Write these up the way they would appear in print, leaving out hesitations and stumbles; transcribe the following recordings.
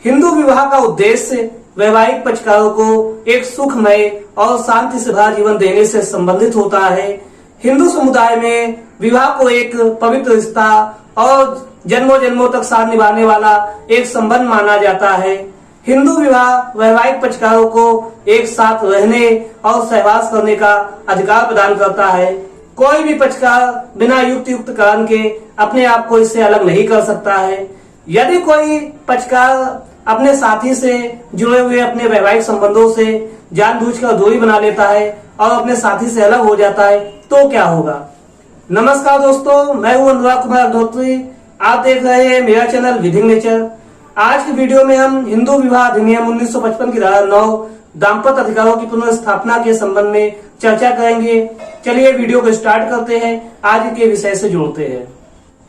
हिंदू विवाह का उद्देश्य वैवाहिक पक्षकारों को एक सुखमय और शांति से भरा जीवन देने से संबंधित होता है। हिंदू समुदाय में विवाह को एक पवित्र रिश्ता और जन्मों जन्मों तक साथ निभाने वाला एक संबंध माना जाता है। हिंदू विवाह वैवाहिक पक्षकारों को एक साथ रहने और सहवास करने का अधिकार प्रदान करता है। कोई भी पक्षकार बिना युक्त कारण के अपने आप को इससे अलग नहीं कर सकता है। यदि कोई पक्षकार अपने साथी से जुड़े हुए अपने वैवाहिक संबंधों से जानबूझकर दूरी बना लेता है और अपने साथी से अलग हो जाता है तो क्या होगा। नमस्कार दोस्तों, मैं हूं अनुराग कुमार अग्निहोत्री। आप देख रहे हैं मेरा चैनल विधिंग नेचर। आज की वीडियो में हम हिंदू विवाह अधिनियम 1955 की धारा 9 दाम्पत्य अधिकारों की पुनर्स्थापना के संबंध में चर्चा करेंगे। चलिए वीडियो को स्टार्ट करते हैं, आज के विषय से जोड़ते हैं।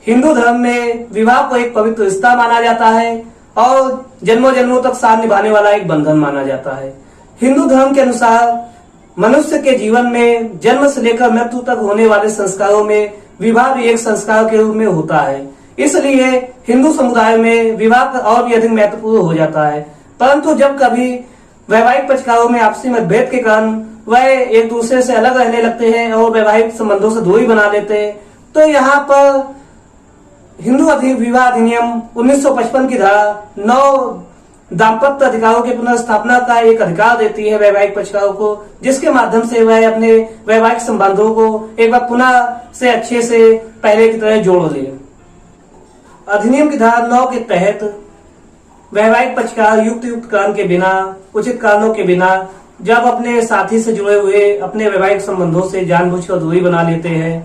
हिंदू धर्म में विवाह को एक पवित्र रिश्ता माना जाता है और जन्मों जन्मों तक साथ निभाने वाला एक बंधन माना जाता है। हिंदू धर्म के अनुसार मनुष्य के जीवन में जन्म से लेकर मृत्यु तक होने वाले संस्कारों में विवाह भी एक संस्कार के रूप में होता है। इसलिए हिंदू समुदाय में विवाह और भी अधिक महत्वपूर्ण हो जाता है। परंतु जब कभी वैवाहिक पक्षकारों में आपसी मतभेद के कारण वह एक दूसरे से अलग रहने लगते हैं और वैवाहिक संबंधों से दूरी बना लेते हैं, तो यहाँ पर हिंदू विवाह अधिनियम 1955 की धारा 9 दाम्पत्य अधिकारों की पुनर्स्थापना का एक अधिकार देती है वैवाहिक पक्षकारों को, जिसके माध्यम से वह अपने वैवाहिक संबंधों को एक बार पुनः से अच्छे से पहले की तरह जोड़ ले। अधिनियम की धारा 9 के तहत वैवाहिक पक्षकार युक्त कारण के बिना, उचित कारणों के बिना जब अपने साथी से जुड़े हुए अपने वैवाहिक संबंधों से जानबूझकर दूरी बना लेते हैं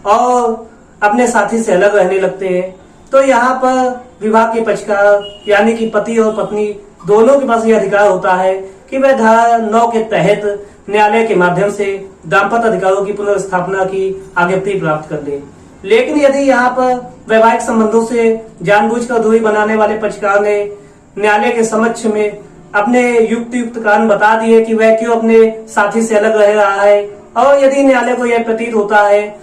और अपने साथी से अलग रहने लगते हैं, तो यहाँ पर विवाह के पक्षकार यानी कि पति और पत्नी दोनों के पास यह अधिकार होता है कि वह धारा 9 के तहत न्यायालय के माध्यम से दाम्पत्य अधिकारों की पुनर्स्थापना की आज्ञप्ति प्राप्त कर ले। लेकिन यदि यहाँ पर वैवाहिक संबंधों से जानबूझकर दूरी बनाने वाले पक्षकार ने न्यायालय के समक्ष में अपने युक्त कारण बता दिए कि वह क्यों अपने साथी से अलग रह रहा है, और यदि न्यायालय को यह प्रतीत होता है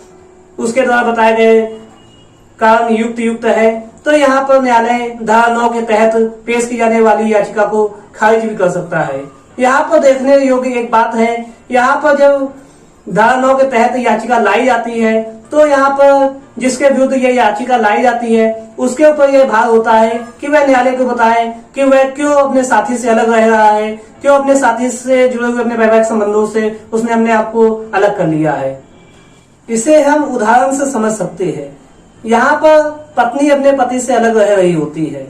उसके द्वारा बताए गए कारण युक्त है, तो यहाँ पर न्यायालय धारा 9 के तहत पेश की जाने वाली याचिका को खारिज भी कर सकता है। यहाँ पर देखने योग्य एक बात है, यहाँ पर जब धारा 9 के तहत याचिका लाई जाती है तो यहाँ पर जिसके विरुद्ध यह याचिका लाई जाती है उसके ऊपर यह भार होता है कि वह न्यायालय को बताए कि वह क्यों अपने साथी से अलग रह रहा है, क्यों अपने साथी से जुड़े हुए अपने वैवाहिक संबंधों से उसने अपने आप को अलग कर लिया है। इसे हम उदाहरण से समझ सकते हैं। यहाँ पर पत्नी अपने पति से अलग रह रही होती है।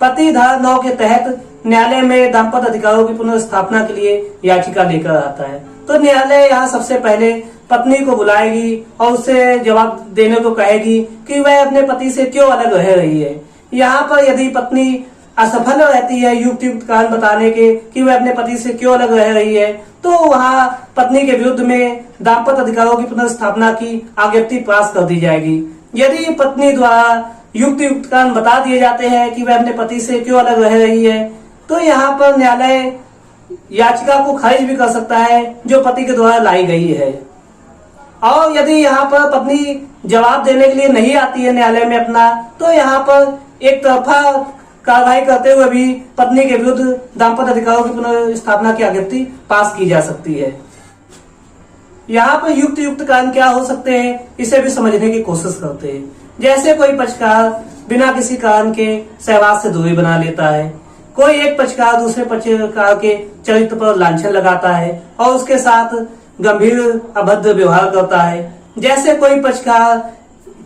पति धारा 9 के तहत न्यायालय में दाम्पत्य अधिकारों की पुनर्स्थापना के लिए याचिका लेकर आता है, तो न्यायालय यहाँ सबसे पहले पत्नी को बुलाएगी और उससे जवाब देने को कहेगी कि वह अपने पति से क्यों अलग रह रही है। यहाँ पर यदि पत्नी असफल रहती है युक्त कारण बताने के कि वह अपने पति से क्यों अलग रह रही है, तो वहाँ पत्नी के विरुद्ध में दाम्पत्य अधिकारों की पुनर्स्थापना की आज्ञप्ति पास कर दी जाएगी। यदि पत्नी द्वारा युक्त कारण बता दिए जाते हैं कि वह अपने पति से क्यों अलग रह रही है, तो यहाँ पर न्यायालय याचिका को खारिज भी कर सकता है जो पति के द्वारा लाई गई है। और यदि यहाँ पर पत्नी जवाब देने के लिए नहीं आती है न्यायालय में अपना, तो यहाँ पर एक तरफा कार्रवाई करते हुए भी पत्नी के विरुद्ध दाम्पत्य अधिकारों की पुनर्स्थापना की आज्ञप्ति पास की जा सकती है। यहाँ पर युक्त कारण क्या हो सकते हैं, इसे भी समझने की कोशिश करते हैं। जैसे कोई पक्षकार बिना किसी कारण के सहवास से दूरी बना लेता है, कोई एक पक्षकार दूसरे पक्षकार के चरित्र पर लांछन लगाता है और उसके साथ गंभीर अभद्र व्यवहार करता है। जैसे कोई पक्षकार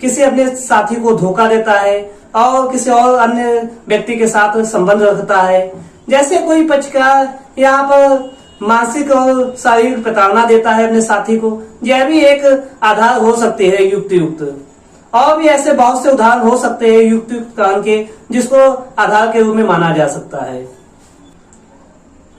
किसी अपने साथी को धोखा देता है और किसी और अन्य व्यक्ति के साथ संबंध रखता है। जैसे कोई पक्षकार यहाँ पर मानसिक और शारीरिक प्रताड़ना देता है अपने साथी को, यह भी एक आधार हो सकते हैं युक्त। और भी ऐसे बहुत से उदाहरण हो सकते हैं युक्त कारण के जिसको आधार के रूप में माना जा सकता है।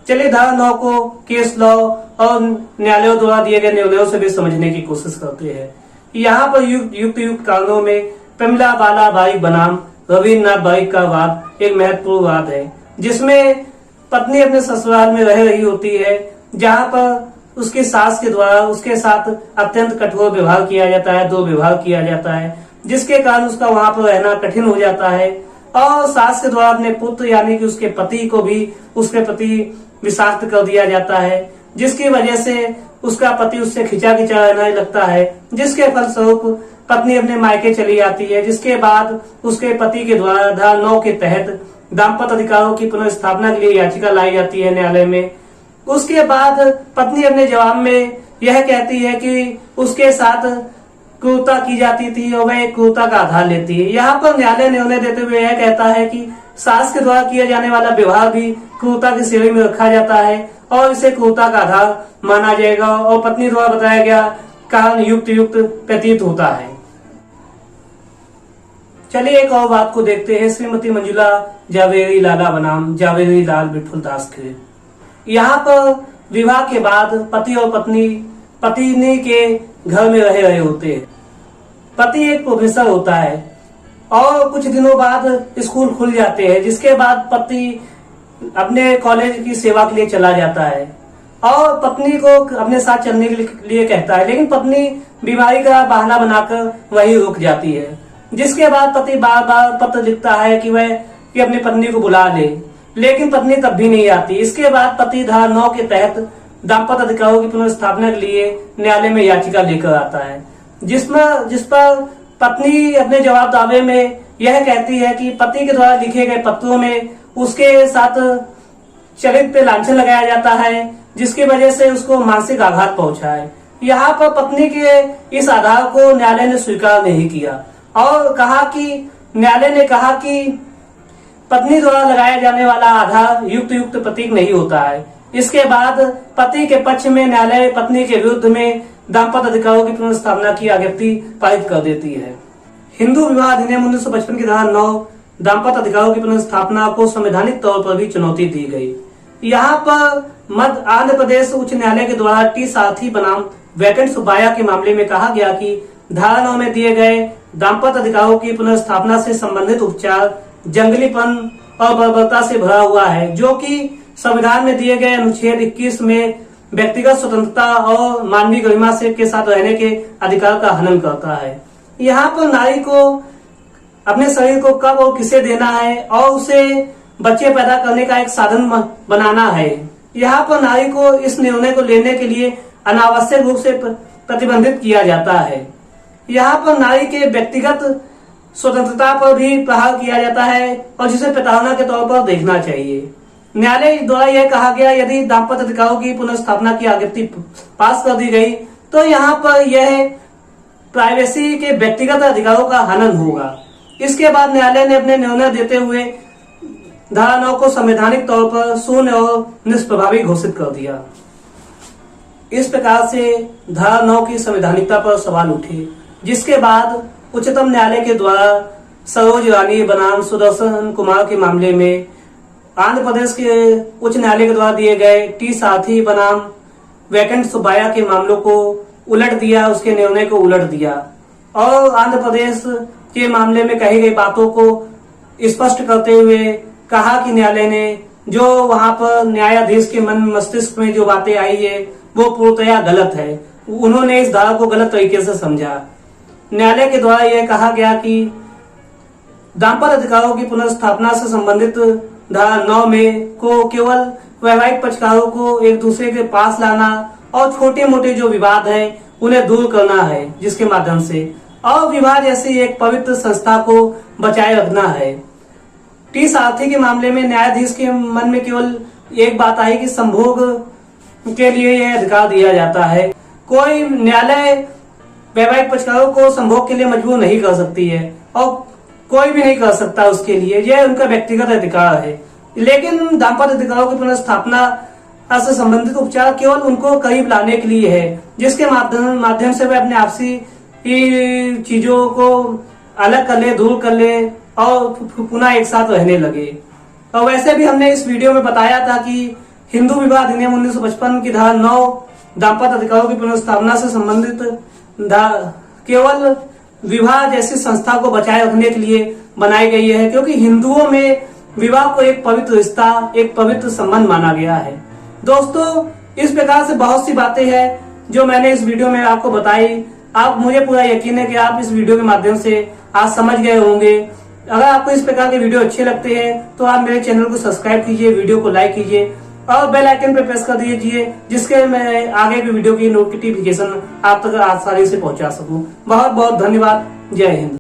चलिए धारा 9 को केस लॉ और न्यायालयों द्वारा दिए गए निर्णयों से भी समझने की कोशिश करते हैं। यहाँ पर युक्त कारणों में प्रमिला बाला बाई बनाम रविन्द्रनाथ बाई का वाद एक महत्वपूर्ण वाद है, जिसमें पत्नी अपने ससुराल में रह रही होती है, जहाँ पर उसकी सास के द्वारा उसके साथ अत्यंत कठोर व्यवहार किया जाता है, दुर्व्यवहार किया जाता है, जिसके कारण उसका वहां पर रहना कठिन हो जाता है। और सास के द्वारा अपने पुत्र यानी कि उसके पति को भी उसके प्रति विषाक्त कर दिया जाता है, जिसकी वजह से उसका पति उससे खिंचा रहने लगता है, जिसके फलस्वरूप पत्नी अपने मायके चली जाती है। जिसके बाद उसके पति के द्वारा धारा 9 के तहत दाम्पत्य अधिकारों की पुनर्स्थापना के लिए याचिका लाई जाती है न्यायालय में। उसके बाद पत्नी अपने जवाब में यह कहती है कि उसके साथ क्रूरता की जाती थी और वह क्रूरता का आधार लेती है। यहाँ पर न्यायालय निर्णय देते हुए यह कहता है कि सास के द्वारा किया जाने वाला व्यवहार भी क्रूरता की श्रेणी में रखा जाता है और इसे क्रूरता का आधार माना जाएगा और पत्नी द्वारा बताया गया कारण युक्त प्रतीत होता है। चलिए एक और बात को देखते हैं। श्रीमती मंजुला जावेरी लाला बनाम जावेरी लाल विठुल दास के। यहाँ पर विवाह के बाद पति और पत्नी के घर में रहे होते हैं। पति एक प्रोफेसर होता है और कुछ दिनों बाद स्कूल खुल जाते हैं, जिसके बाद पति अपने कॉलेज की सेवा के लिए चला जाता है और पत्नी को अपने साथ चलने के लिए कहता है, लेकिन पत्नी बीमारी का बहाना बनाकर वहीं रुक जाती है। जिसके बाद पति बार बार पत्र लिखता है कि अपनी पत्नी को बुला ले, लेकिन पत्नी तब भी नहीं आती। इसके बाद पति धारा 9 के तहत दाम्पत्य अधिकारों की पुनर्स्थापना के लिए न्यायालय में याचिका लेकर आता है, जिस पर पत्नी अपने जवाब दावे में यह कहती है कि पति के द्वारा लिखे गए पत्रों में उसके साथ चरित्र पे लांछन लगाया जाता है, जिसकी वजह से उसको मानसिक आघात पहुंचा है। यहाँ पर पत्नी के इस आधार को न्यायालय ने स्वीकार नहीं किया और न्यायालय ने कहा कि पत्नी द्वारा लगाया जाने वाला आधार युक्त प्रतीक नहीं होता है। इसके बाद पति के पक्ष में न्यायालय पत्नी के विरुद्ध में दाम्पत्य अधिकारों की पुनर्स्थापना की आज्ञप्ति पारित कर देती है। हिंदू विवाह अधिनियम 1955 की धारा 9 दाम्पत्य अधिकारों की पुनर्स्थापना को संवैधानिक तौर पर भी चुनौती दी गई। यहाँ पर मध्य आंध्र प्रदेश उच्च न्यायालय के द्वारा टी सारथी बनाम वैकेंट सुब्बाया के मामले में कहा गया कि धारा 9 में दिए गए दाम्पत्य अधिकारों की पुनर्स्थापना से संबंधित उपचार जंगलीपन और बर्बरता से भरा हुआ है, जो कि संविधान में दिए गए अनुच्छेद 21 में व्यक्तिगत स्वतंत्रता और मानवीय गरिमा से के साथ रहने के अधिकार का हनन करता है। यहाँ पर नारी को अपने शरीर को कब और किसे देना है और उसे बच्चे पैदा करने का एक साधन बनाना है। यहाँ पर नारी को इस निर्णय को लेने के लिए अनावश्यक रूप से प्रतिबंधित किया जाता है। यहाँ पर नारी के व्यक्तिगत स्वतंत्रता पर भी प्रहार किया जाता है और जिसे प्रताड़ना के तौर पर देखना चाहिए। न्यायालय द्वारा यह कहा गया यदि दाम्पत्य अधिकारों की पुनर्स्थापना की आज्ञप्ति पास कर दी गई तो यहाँ पर यह प्राइवेसी के व्यक्तिगत अधिकारों का हनन होगा। इसके बाद न्यायालय ने अपने निर्णय देते हुए धारा 9 को संवैधानिक तौर पर शून्य और निष्प्रभावी घोषित कर दिया। इस प्रकार से धारा 9 की संवैधानिकता पर सवाल उठे, जिसके बाद उच्चतम न्यायालय के द्वारा सरोज रानी बनाम सुदर्शन कुमार के मामले में आंध्र प्रदेश के उच्च न्यायालय के द्वारा दिए गए टी सारथी बनाम वैकेंट सुब्बाया के मामलों को उलट दिया, उसके निर्णय को उलट दिया और आंध्र प्रदेश के मामले में कही गई बातों को स्पष्ट करते हुए कहा कि न्यायालय ने जो वहां पर न्यायाधीश के मन मस्तिष्क में जो बातें आई है वो पूर्णतया गलत है। उन्होंने इस धारा को गलत तरीके से समझा। न्यायालय के द्वारा यह कहा गया कि दाम्पत्य अधिकारों की पुनर्स्थापना से संबंधित धारा 9 में को केवल वैवाहिक पक्षकारों को एक दूसरे के पास लाना और छोटे मोटे जो विवाद है उन्हें दूर करना है, जिसके माध्यम से और विवाह जैसी एक पवित्र संस्था को बचाए रखना है। टी सारथी के मामले में न्यायाधीश के मन में केवल एक बात आई कि संभोग के लिए यह अधिकार दिया जाता है। कोई न्यायालय वैवाहिक पक्षकारों को संभोग के लिए मजबूर नहीं कर सकती है और कोई भी नहीं कर सकता उसके लिए, यह उनका व्यक्तिगत अधिकार है। लेकिन दाम्पत्य अधिकारों की पुनर्स्थापना से संबंधित उपचार केवल उनको करीब लाने के लिए है, जिसके माध्यम से वे अपने आपसी चीजों को अलग कर ले, दूर कर ले और पुनः एक साथ रहने लगे। और वैसे भी हमने इस वीडियो में बताया था कि हिंदू विवाह अधिनियम 1955 की धारा 9 दाम्पत्य अधिकारों की पुनर्स्थापना से संबंधित केवल विवाह जैसी संस्था को बचाए रखने के लिए बनाई गई है, क्योंकि हिंदुओं में विवाह को एक पवित्र रिश्ता, एक पवित्र संबंध माना गया है। दोस्तों, इस प्रकार से बहुत सी बातें हैं जो मैंने इस वीडियो में आपको बताई। आप मुझे पूरा यकीन है कि आप इस वीडियो के माध्यम से आज समझ गए होंगे। अगर आपको इस प्रकार के वीडियो अच्छे लगते हैं तो आप मेरे चैनल को सब्सक्राइब कीजिए, वीडियो को लाइक कीजिए और बेल आइकन पर प्रेस कर दीजिए, जिसके मैं आगे की वीडियो की नोटिफिकेशन आप तक आसानी से पहुंचा सकूं। बहुत बहुत धन्यवाद। जय हिंद।